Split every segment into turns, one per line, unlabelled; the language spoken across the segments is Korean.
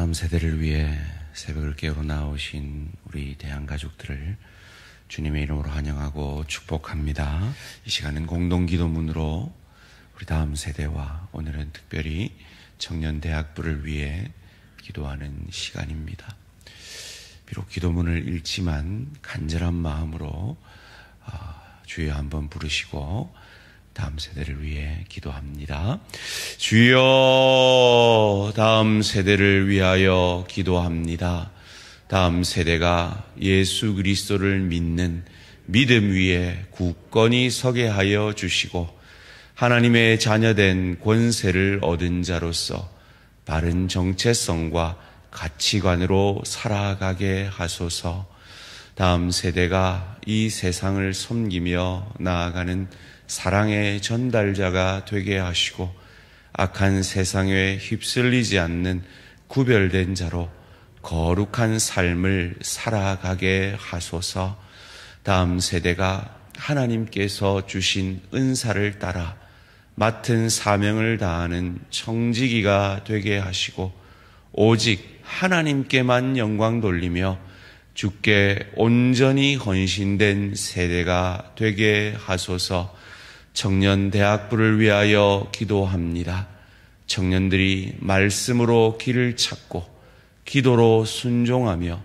다음 세대를 위해 새벽을 깨우러 나오신 우리 대한가족들을 주님의 이름으로 환영하고 축복합니다. 이 시간은 공동기도문으로 우리 다음 세대와 오늘은 특별히 청년대학부를 위해 기도하는 시간입니다. 비록 기도문을 읽지만 간절한 마음으로 주여 한번 부르시고 다음 세대를 위해 기도합니다. 주여, 다음 세대를 위하여 기도합니다. 다음 세대가 예수 그리스도를 믿는 믿음 위에 굳건히 서게 하여 주시고 하나님의 자녀된 권세를 얻은 자로서 바른 정체성과 가치관으로 살아가게 하소서. 다음 세대가 이 세상을 섬기며 나아가는 사랑의 전달자가 되게 하시고 악한 세상에 휩쓸리지 않는 구별된 자로 거룩한 삶을 살아가게 하소서. 다음 세대가 하나님께서 주신 은사를 따라 맡은 사명을 다하는 청지기가 되게 하시고 오직 하나님께만 영광 돌리며 주께 온전히 헌신된 세대가 되게 하소서. 청년대학부를 위하여 기도합니다. 청년들이 말씀으로 길을 찾고 기도로 순종하며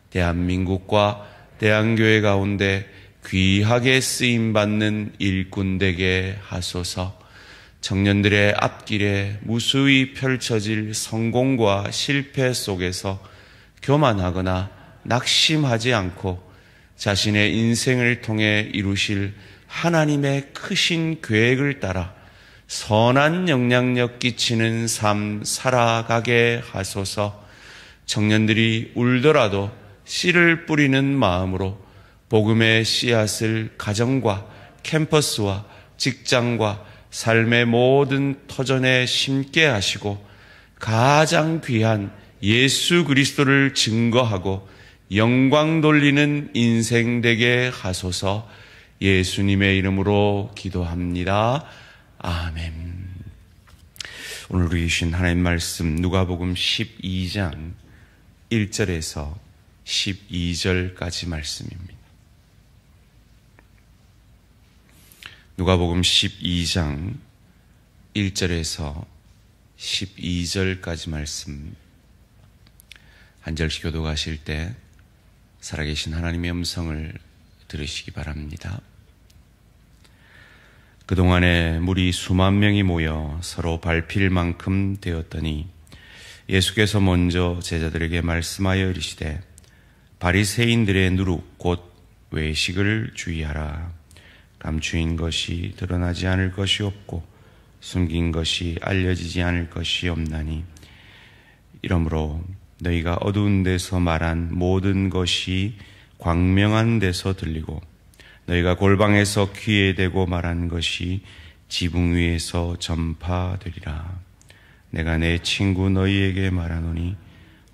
대한민국과 대한교회 가운데 귀하게 쓰임받는 일꾼 되게 하소서. 청년들의 앞길에 무수히 펼쳐질 성공과 실패 속에서 교만하거나 낙심하지 않고 자신의 인생을 통해 이루실 하나님의 크신 계획을 따라 선한 영향력 끼치는 삶 살아가게 하소서. 청년들이 울더라도 씨를 뿌리는 마음으로 복음의 씨앗을 가정과 캠퍼스와 직장과 삶의 모든 터전에 심게 하시고 가장 귀한 예수 그리스도를 증거하고 영광 돌리는 인생 되게 하소서. 예수님의 이름으로 기도합니다. 아멘. 오늘 우리 주신 하나님 말씀 누가복음 12장 1절에서 12절까지 말씀입니다. 누가복음 12장 1절에서 12절까지 말씀 한 절씩 교독하실 때 살아계신 하나님의 음성을 들으시기 바랍니다. 그동안에 무리 수만 명이 모여 서로 밟힐 만큼 되었더니 예수께서 먼저 제자들에게 말씀하여 이르시되 바리새인들의 누룩 곧 외식을 주의하라. 감추인 것이 드러나지 않을 것이 없고 숨긴 것이 알려지지 않을 것이 없나니 이러므로 너희가 어두운 데서 말한 모든 것이 광명한 데서 들리고 너희가 골방에서 귀에 대고 말한 것이 지붕 위에서 전파되리라. 내가 내 친구 너희에게 말하노니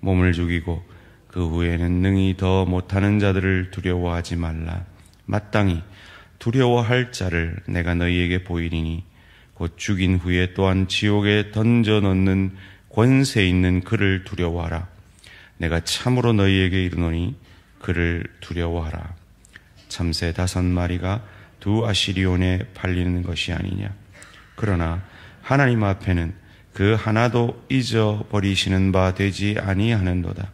몸을 죽이고 그 후에는 능히 더 못하는 자들을 두려워하지 말라. 마땅히 두려워할 자를 내가 너희에게 보이리니 곧 죽인 후에 또한 지옥에 던져 넣는 권세 있는 그를 두려워하라. 내가 참으로 너희에게 이르노니 그를 두려워하라. 참새 5마리가 2 아시리온에 팔리는 것이 아니냐. 그러나 하나님 앞에는 그 하나도 잊어버리시는 바 되지 아니하는도다.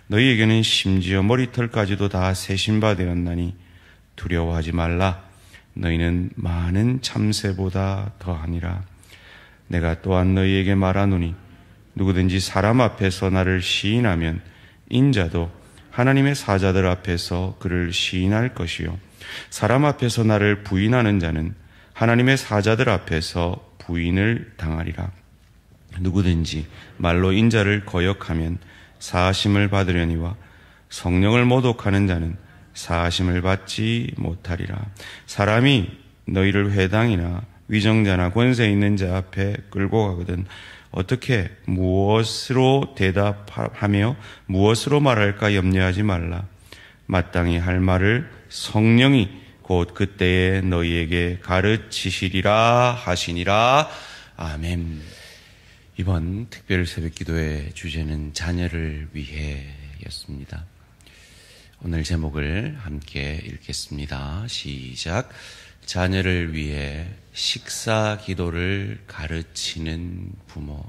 너희에게는 심지어 머리털까지도 다 세신 바 되었나니 두려워하지 말라. 너희는 많은 참새보다 더하니라. 내가 또한 너희에게 말하노니 누구든지 사람 앞에서 나를 시인하면 인자도 하나님의 사자들 앞에서 그를 시인할 것이요 사람 앞에서 나를 부인하는 자는 하나님의 사자들 앞에서 부인을 당하리라. 누구든지 말로 인자를 거역하면 사하심을 받으려니와 성령을 모독하는 자는 사하심을 받지 못하리라. 사람이 너희를 회당이나 위정자나 권세 있는 자 앞에 끌고 가거든 어떻게 무엇으로 대답하며 무엇으로 말할까 염려하지 말라. 마땅히 할 말을 성령이 곧 그때에 너희에게 가르치시리라 하시니라. 아멘. 이번 특별 새벽기도의 주제는 자녀를 위해였습니다. 오늘 제목을 함께 읽겠습니다. 시작. 자녀를 위해 식사 기도를 가르치는 부모.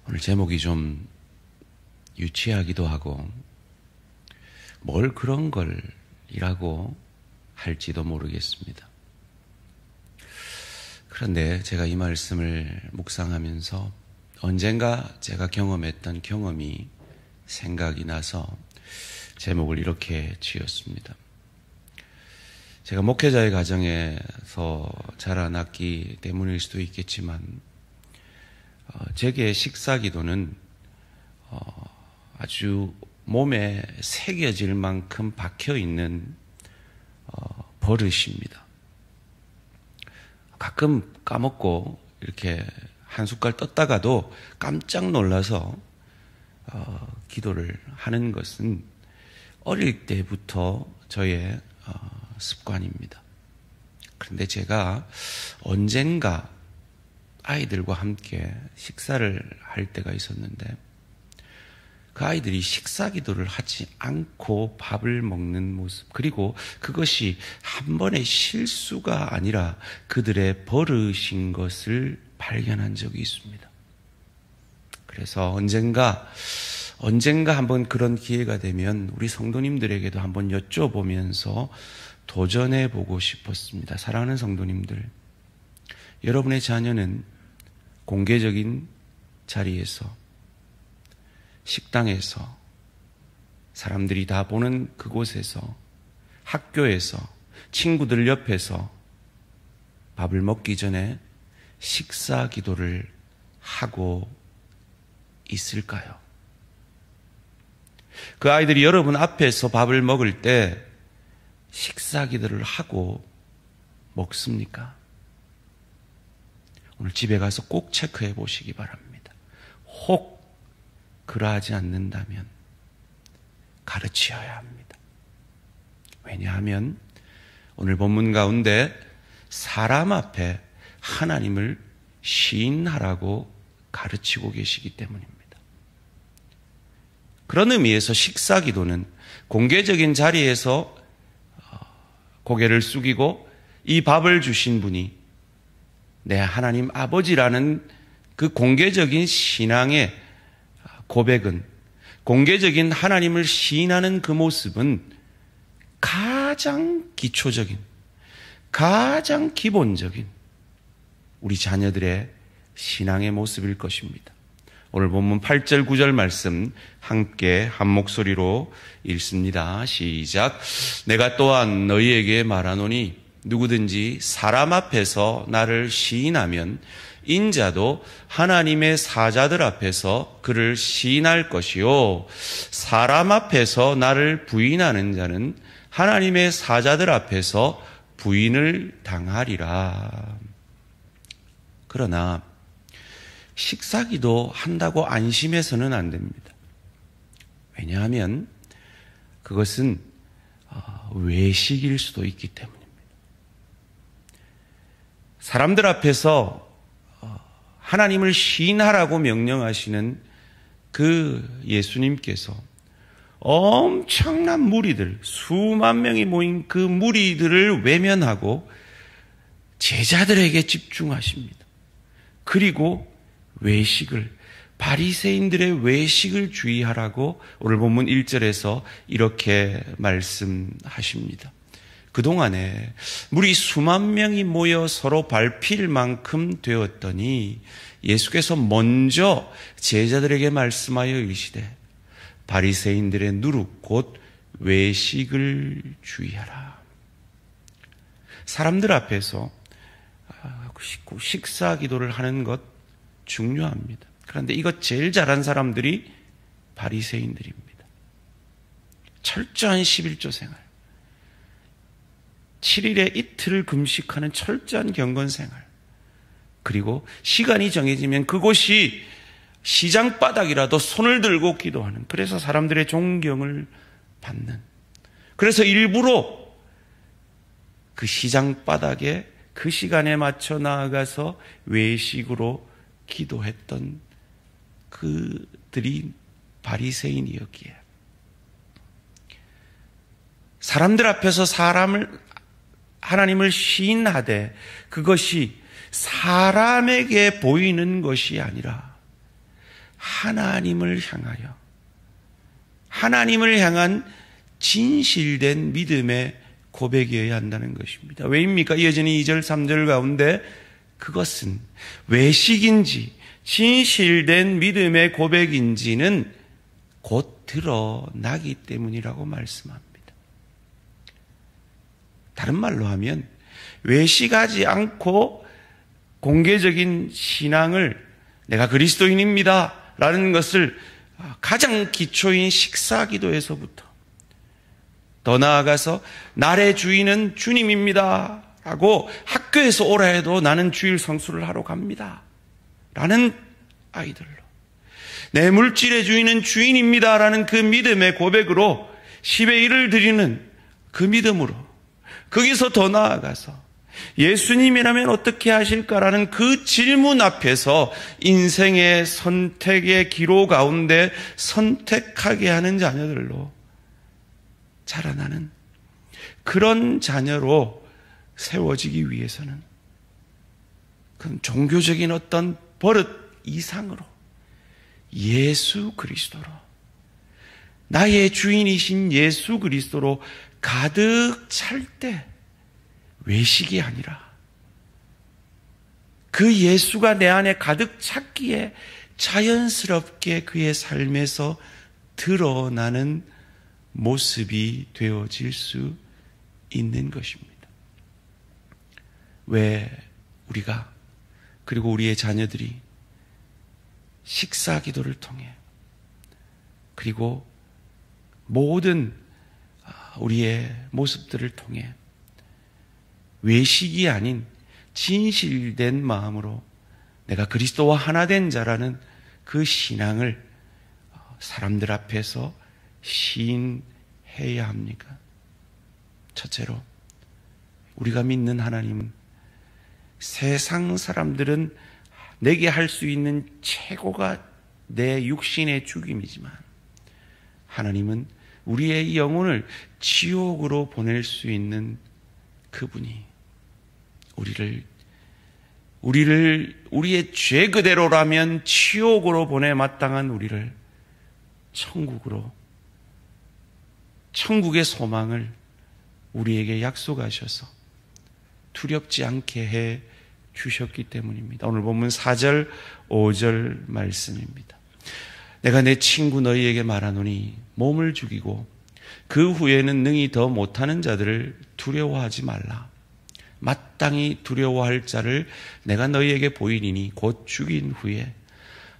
오늘 제목이 좀 유치하기도 하고 뭘 그런 걸 이라고 할지도 모르겠습니다. 그런데 제가 이 말씀을 묵상하면서 언젠가 제가 경험했던 경험이 생각이 나서 제목을 이렇게 지었습니다. 제가 목회자의 가정에서 자라났기 때문일 수도 있겠지만 제게 식사 기도는 아주 몸에 새겨질 만큼 박혀있는 버릇입니다. 가끔 까먹고 이렇게 한 숟갈 떴다가도 깜짝 놀라서 기도를 하는 것은 어릴 때부터 저의 습관입니다. 그런데 제가 언젠가 아이들과 함께 식사를 할 때가 있었는데 그 아이들이 식사 기도를 하지 않고 밥을 먹는 모습, 그리고 그것이 한 번의 실수가 아니라 그들의 버릇인 것을 발견한 적이 있습니다. 그래서 언젠가 한번 그런 기회가 되면 우리 성도님들에게도 한번 여쭤보면서 도전해 보고 싶었습니다. 사랑하는 성도님들, 여러분의 자녀는 공개적인 자리에서, 식당에서, 사람들이 다 보는 그곳에서, 학교에서, 친구들 옆에서 밥을 먹기 전에 식사 기도를 하고 있을까요? 그 아이들이 여러분 앞에서 밥을 먹을 때 식사 기도를 하고 먹습니까? 오늘 집에 가서 꼭 체크해 보시기 바랍니다. 혹 그러하지 않는다면 가르치어야 합니다. 왜냐하면 오늘 본문 가운데 사람 앞에 하나님을 시인하라고 가르치고 계시기 때문입니다. 그런 의미에서 식사 기도는 공개적인 자리에서 고개를 숙이고 이 밥을 주신 분이 내 하나님 아버지라는 그 공개적인 신앙의 고백은, 공개적인 하나님을 시인하는 그 모습은 가장 기초적인, 가장 기본적인 우리 자녀들의 신앙의 모습일 것입니다. 오늘 본문 8절 9절 말씀 함께 한 목소리로 읽습니다. 시작. 내가 또한 너희에게 말하노니 누구든지 사람 앞에서 나를 시인하면 인자도 하나님의 사자들 앞에서 그를 시인할 것이요, 사람 앞에서 나를 부인하는 자는 하나님의 사자들 앞에서 부인을 당하리라. 그러나 식사기도 한다고 안심해서는 안 됩니다. 왜냐하면 그것은 외식일 수도 있기 때문입니다. 사람들 앞에서 하나님을 시인하라고 명령하시는 그 예수님께서 엄청난 무리들, 수만 명이 모인 그 무리들을 외면하고 제자들에게 집중하십니다. 그리고 외식을, 바리새인들의 외식을 주의하라고 오늘 본문 1절에서 이렇게 말씀하십니다. 그동안에 무리 수만 명이 모여 서로 밟힐 만큼 되었더니 예수께서 먼저 제자들에게 말씀하여 이르시되 바리새인들의 누룩 곧 외식을 주의하라. 사람들 앞에서 식사 기도를 하는 것 중요합니다. 그런데 이것 제일 잘한 사람들이 바리새인들입니다. 철저한 11조 생활, 7일에 이틀을 금식하는 철저한 경건 생활, 그리고 시간이 정해지면 그곳이 시장 바닥이라도 손을 들고 기도하는, 그래서 사람들의 존경을 받는, 그래서 일부러 그 시장 바닥에 그 시간에 맞춰 나아가서 외식으로 기도했던 그들이 바리새인이었기에 사람들 앞에서 하나님을 시인하되 그것이 사람에게 보이는 것이 아니라 하나님을 향한 진실된 믿음의 고백이어야 한다는 것입니다. 왜입니까? 이어지는 2절 3절 가운데 그것은 외식인지 진실된 믿음의 고백인지는 곧 드러나기 때문이라고 말씀합니다. 다른 말로 하면 외식하지 않고 공개적인 신앙을 내가 그리스도인입니다 라는 것을 가장 기초인 식사기도에서부터 더 나아가서 나의 주인은 주님입니다 라고 학교에서 오라 해도 나는 주일 성수를 하러 갑니다 라는 아이들로 내 물질의 주인은 주인입니다 라는 그 믿음의 고백으로 10의 1을 드리는 그 믿음으로 거기서 더 나아가서 예수님이라면 어떻게 하실까라는 그 질문 앞에서 인생의 선택의 기로 가운데 선택하게 하는 자녀들로 자라나는 그런 자녀로 세워지기 위해서는 그런 종교적인 어떤 버릇 이상으로 예수 그리스도로 나의 주인이신 예수 그리스도로 가득 찰 때 외식이 아니라 그 예수가 내 안에 가득 찼기에 자연스럽게 그의 삶에서 드러나는 모습이 되어질 수 있는 것입니다. 왜 우리가 그리고 우리의 자녀들이 식사 기도를 통해 그리고 모든 우리의 모습들을 통해 외식이 아닌 진실된 마음으로 내가 그리스도와 하나 된 자라는 그 신앙을 사람들 앞에서 시인해야 합니까? 첫째로 우리가 믿는 하나님은 세상 사람들은 내게 할 수 있는 최고가 내 육신의 죽임이지만 하나님은 우리의 영혼을 지옥으로 보낼 수 있는 그분이 우리의 죄 그대로라면 지옥으로 보내 마땅한 우리를 천국의 소망을 우리에게 약속하셔서 두렵지 않게 해 주셨기 때문입니다. 오늘 본문 4절, 5절 말씀입니다. 내가 내 친구 너희에게 말하노니 몸을 죽이고 그 후에는 능히 더 못하는 자들을 두려워하지 말라. 마땅히 두려워할 자를 내가 너희에게 보이리니 곧 죽인 후에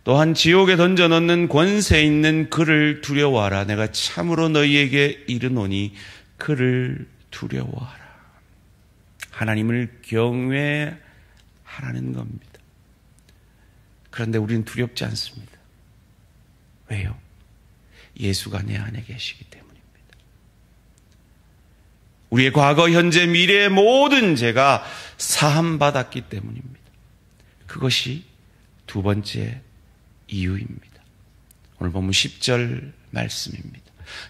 또한 지옥에 던져 넣는 권세 있는 그를 두려워하라. 내가 참으로 너희에게 이르노니 그를 두려워하라. 하나님을 경외하라는 겁니다. 그런데 우리는 두렵지 않습니다. 왜요? 예수가 내 안에 계시기 때문입니다. 우리의 과거, 현재, 미래의 모든 죄가 사함받았기 때문입니다. 그것이 두 번째 이유입니다. 오늘 본문 10절 말씀입니다.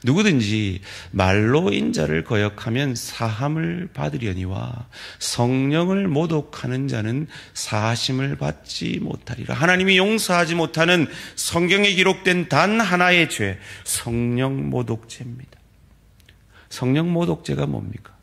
누구든지 말로 인자를 거역하면 사함을 받으려니와 성령을 모독하는 자는 사하심을 받지 못하리라. 하나님이 용서하지 못하는 성경에 기록된 단 하나의 죄, 성령 모독죄입니다. 성령 모독죄가 뭡니까?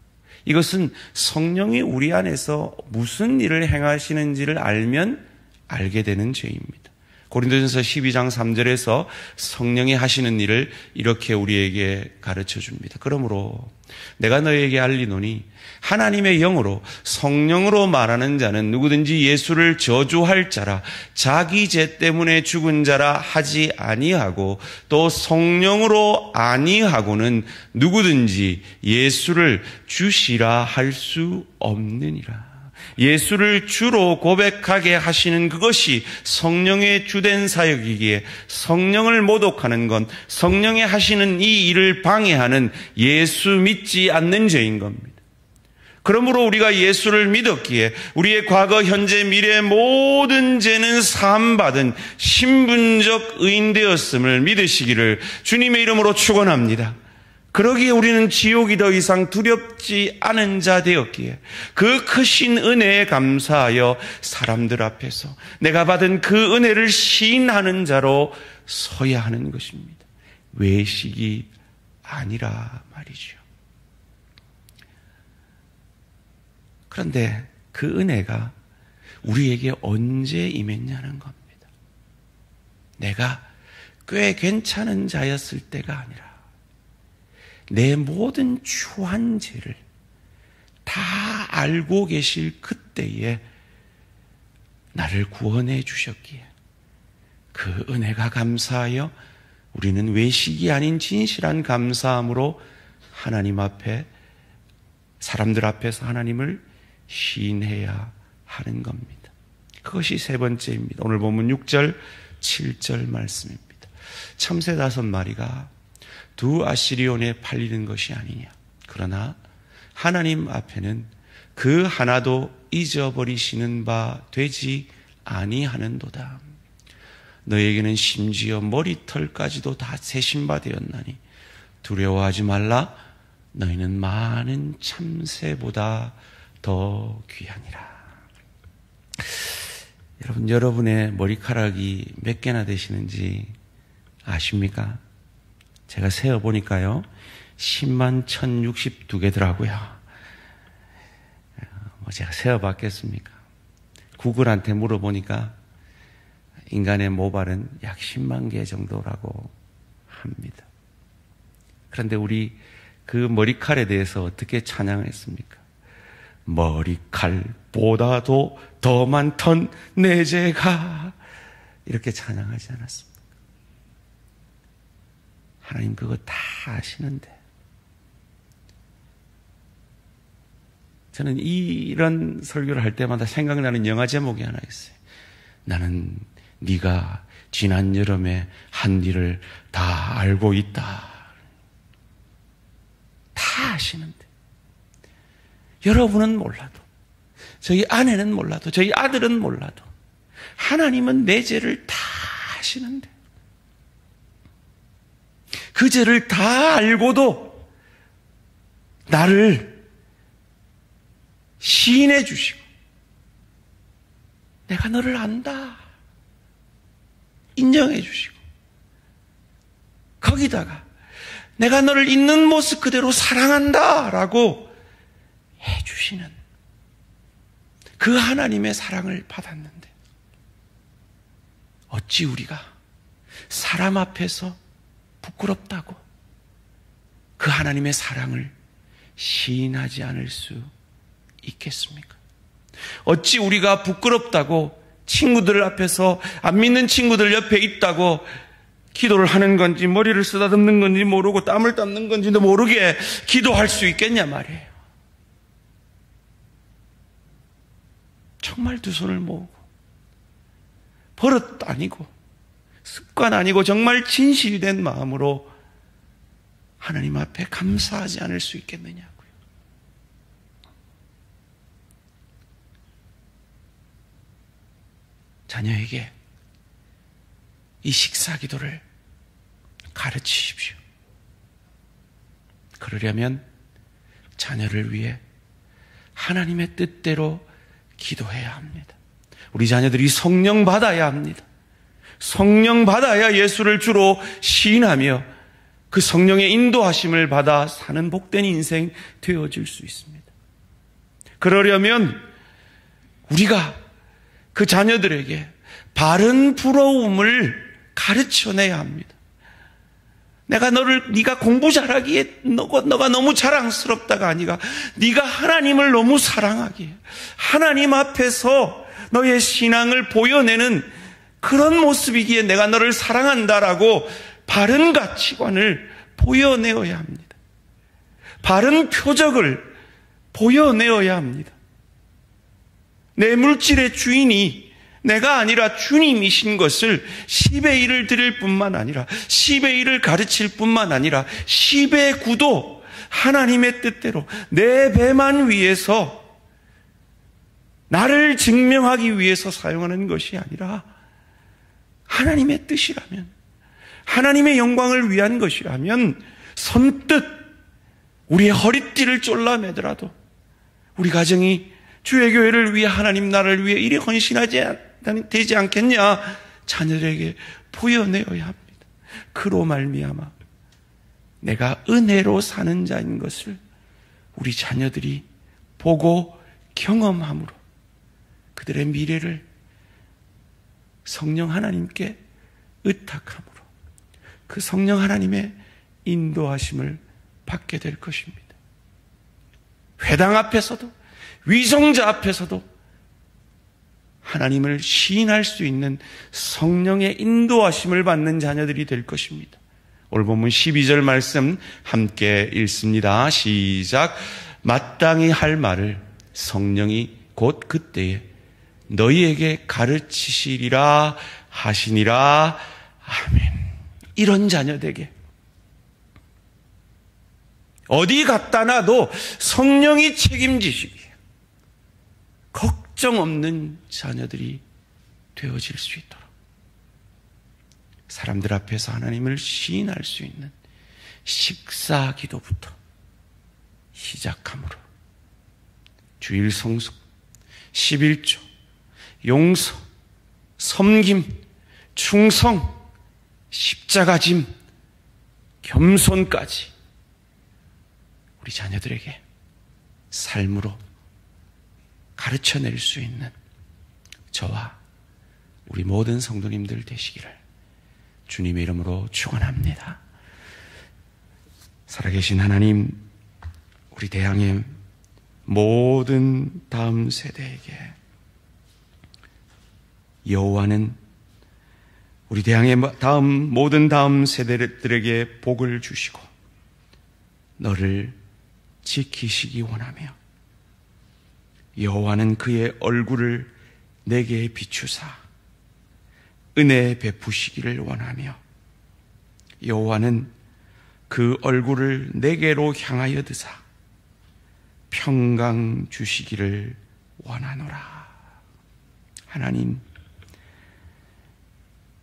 이것은 성령이 우리 안에서 무슨 일을 행하시는지를 알면 알게 되는 죄입니다. 고린도전서 12장 3절에서 성령이 하시는 일을 이렇게 우리에게 가르쳐 줍니다. 그러므로 내가 너에게 알리노니 하나님의 영으로 성령으로 말하는 자는 누구든지 예수를 저주할 자라 자기 죄 때문에 죽은 자라 하지 아니하고 또 성령으로 아니하고는 누구든지 예수를 주시라 할 수 없느니라. 예수를 주로 고백하게 하시는 그것이 성령의 주된 사역이기에 성령을 모독하는 건 성령이 하시는 이 일을 방해하는 예수 믿지 않는 죄인 겁니다. 그러므로 우리가 예수를 믿었기에 우리의 과거, 현재, 미래 모든 죄는 사함받은 신분적 의인 되었음을 믿으시기를 주님의 이름으로 축원합니다. 그러기에 우리는 지옥이 더 이상 두렵지 않은 자 되었기에 그 크신 은혜에 감사하여 사람들 앞에서 내가 받은 그 은혜를 시인하는 자로 서야 하는 것입니다. 외식이 아니라 말이죠. 그런데 그 은혜가 우리에게 언제 임했냐는 겁니다. 내가 꽤 괜찮은 자였을 때가 아니라 내 모든 추한 죄를 다 알고 계실 그때에 나를 구원해 주셨기에 그 은혜가 감사하여 우리는 외식이 아닌 진실한 감사함으로 하나님 앞에, 사람들 앞에서 하나님을 시인해야 하는 겁니다. 그것이 세 번째입니다. 오늘 본문 6절, 7절 말씀입니다. 참새 5마리가 두 아시리온에 팔리는 것이 아니냐. 그러나 하나님 앞에는 그 하나도 잊어버리시는 바 되지 아니하는도다. 너에게는 심지어 머리털까지도 다 세신 바 되었나니 두려워하지 말라. 너희는 많은 참새보다 더 귀하니라. 여러분, 여러분의 머리카락이 몇 개나 되시는지 아십니까? 제가 세어보니까요 10만 1062개더라고요. 제가 세어봤겠습니까? 구글한테 물어보니까 인간의 모발은 약 10만 개 정도라고 합니다. 그런데 우리 그 머리칼에 대해서 어떻게 찬양했습니까? 머리칼보다도 더 많던 내 죄가, 이렇게 찬양하지 않았습니까? 하나님 그거 다 아시는데, 저는 이런 설교를 할 때마다 생각나는 영화 제목이 하나 있어요. 나는 네가 지난 여름에 한 일을 다 알고 있다. 다 아시는데, 여러분은 몰라도, 저희 아내는 몰라도, 저희 아들은 몰라도 하나님은 내 죄를 다 아시는데, 그 죄를 다 알고도 나를 시인해 주시고 내가 너를 안다 인정해 주시고 거기다가 내가 너를 있는 모습 그대로 사랑한다 라고 해 주시는 그 하나님의 사랑을 받았는데, 어찌 우리가 사람 앞에서 부끄럽다고 그 하나님의 사랑을 시인하지 않을 수 있겠습니까? 어찌 우리가 부끄럽다고 친구들 앞에서, 안 믿는 친구들 옆에 있다고 기도를 하는 건지 머리를 쓰다듬는 건지 모르고 땀을 닦는 건지도 모르게 기도할 수 있겠냐 말이에요. 정말 두 손을 모으고, 버릇 아니고 습관 아니고 정말 진실이 된 마음으로 하나님 앞에 감사하지 않을 수 있겠느냐고요. 자녀에게 이 식사 기도를 가르치십시오. 그러려면 자녀를 위해 하나님의 뜻대로 기도해야 합니다. 우리 자녀들이 성령 받아야 합니다. 성령 받아야 예수를 주로 시인하며 그 성령의 인도하심을 받아 사는 복된 인생 되어질 수 있습니다. 그러려면 우리가 그 자녀들에게 바른 부러움을 가르쳐내야 합니다. 네가 공부 잘하기에 너가 너무 자랑스럽다가 아니라 네가 하나님을 너무 사랑하기에 하나님 앞에서 너의 신앙을 보여내는 그런 모습이기에 내가 너를 사랑한다라고 바른 가치관을 보여내어야 합니다. 바른 표적을 보여내어야 합니다. 내 물질의 주인이 내가 아니라 주님이신 것을 10의 1을 드릴 뿐만 아니라 10의 1을 가르칠 뿐만 아니라 10의 9도 하나님의 뜻대로 내 배만 위해서 나를 증명하기 위해서 사용하는 것이 아니라 하나님의 뜻이라면, 하나님의 영광을 위한 것이라면 선뜻 우리의 허리띠를 졸라매더라도 우리 가정이 주의 교회를 위해, 하나님 나라를 위해 이리 헌신하지 되지 않겠냐, 자녀들에게 보여내어야 합니다. 그로 말미암아 내가 은혜로 사는 자인 것을 우리 자녀들이 보고 경험함으로 그들의 미래를 성령 하나님께 의탁함으로 그 성령 하나님의 인도하심을 받게 될 것입니다. 회당 앞에서도 위성자 앞에서도 하나님을 시인할 수 있는 성령의 인도하심을 받는 자녀들이 될 것입니다. 오늘 본문 12절 말씀 함께 읽습니다. 시작. 마땅히 할 말을 성령이 곧 그때에 너희에게 가르치시리라 하시니라. 아멘. 이런 자녀에게 어디 갖다 놔도 성령이 책임지시기에 걱정 없는 자녀들이 되어질 수 있도록 사람들 앞에서 하나님을 시인할 수 있는 식사 기도부터 시작함으로 주일 성숙, 11조, 용서, 섬김, 충성, 십자가짐, 겸손까지 우리 자녀들에게 삶으로 가르쳐낼 수 있는 저와 우리 모든 성도님들 되시기를 주님의 이름으로 축원합니다. 살아계신 하나님, 우리 대항의 모든 다음 세대에게 여호와는 우리 대항의 모든 다음 세대들에게 복을 주시고 너를 지키시기 원하며 여호와는 그의 얼굴을 내게 비추사 은혜 베푸시기를 원하며 여호와는 그 얼굴을 내게로 향하여 드사 평강 주시기를 원하노라. 하나님,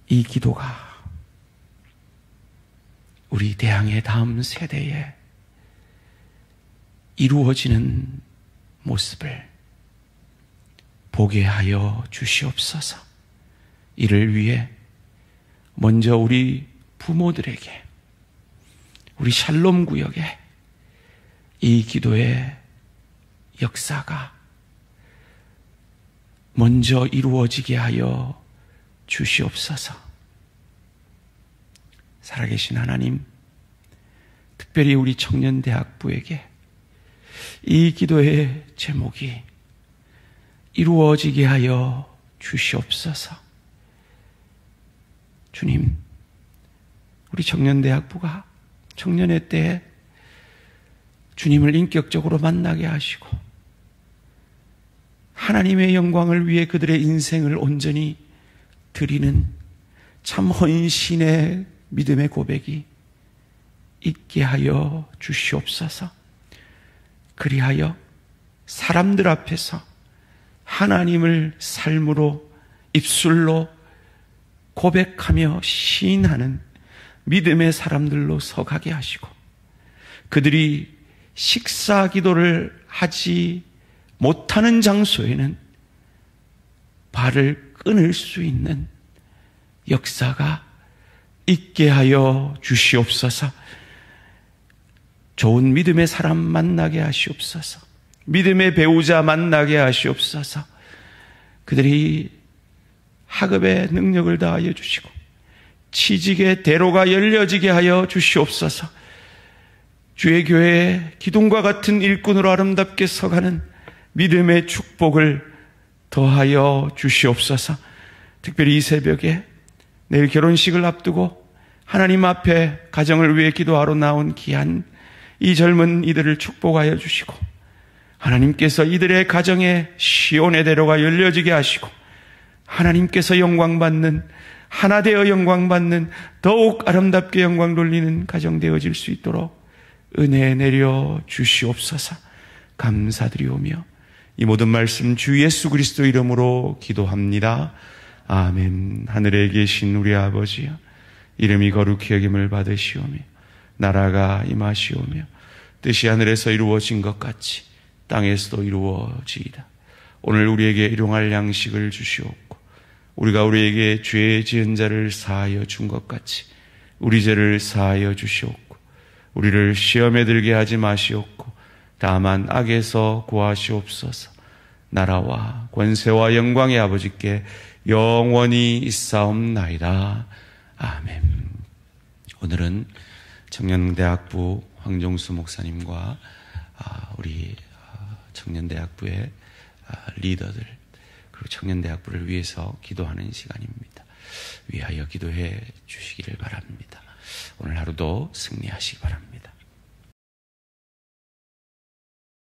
이 기도가 우리 대항의 다음 세대에 이루어지는 모습을 보게 하여 주시옵소서. 이를 위해 먼저 우리 부모들에게, 우리 샬롬 구역에 이 기도의 역사가 먼저 이루어지게 하여 주시옵소서. 살아계신 하나님, 특별히 우리 청년대학부에게 이 기도의 제목이 이루어지게 하여 주시옵소서. 주님, 우리 청년대학부가 청년의 때에 주님을 인격적으로 만나게 하시고 하나님의 영광을 위해 그들의 인생을 온전히 드리는 참 헌신의 믿음의 고백이 있게 하여 주시옵소서. 그리하여 사람들 앞에서 하나님을 삶으로, 입술로 고백하며 시인하는 믿음의 사람들로 서가게 하시고 그들이 식사 기도를 하지 못하는 장소에는 발을 끊을 수 있는 역사가 있게 하여 주시옵소서. 좋은 믿음의 사람 만나게 하시옵소서. 믿음의 배우자 만나게 하시옵소서. 그들이 학업의 능력을 다하여 주시고 취직의 대로가 열려지게 하여 주시옵소서. 주의 교회에 기둥과 같은 일꾼으로 아름답게 서가는 믿음의 축복을 더하여 주시옵소서. 특별히 이 새벽에 내일 결혼식을 앞두고 하나님 앞에 가정을 위해 기도하러 나온 귀한 이 젊은 이들을 축복하여 주시고 하나님께서 이들의 가정에 시온의 대로가 열려지게 하시고 하나님께서 영광받는, 하나 되어 영광받는, 더욱 아름답게 영광 돌리는 가정 되어질 수 있도록 은혜 내려 주시옵소서. 감사드리오며 이 모든 말씀 주 예수 그리스도 이름으로 기도합니다. 아멘. 하늘에 계신 우리 아버지여, 이름이 거룩히 여김을 받으시오며 나라가 임하시오며 뜻이 하늘에서 이루어진 것 같이 땅에서도 이루어지이다. 오늘 우리에게 일용할 양식을 주시옵고 우리가 우리에게 죄 지은 자를 사하여 준 것 같이 우리 죄를 사하여 주시옵고 우리를 시험에 들게 하지 마시옵고 다만 악에서 구하시옵소서. 나라와 권세와 영광의 아버지께 영원히 있사옵나이다. 아멘. 오늘은 청년대학부 황종수 목사님과 우리 청년대학부의 리더들 그리고 청년대학부를 위해서 기도하는 시간입니다. 위하여 기도해 주시기를 바랍니다. 오늘 하루도 승리하시기 바랍니다.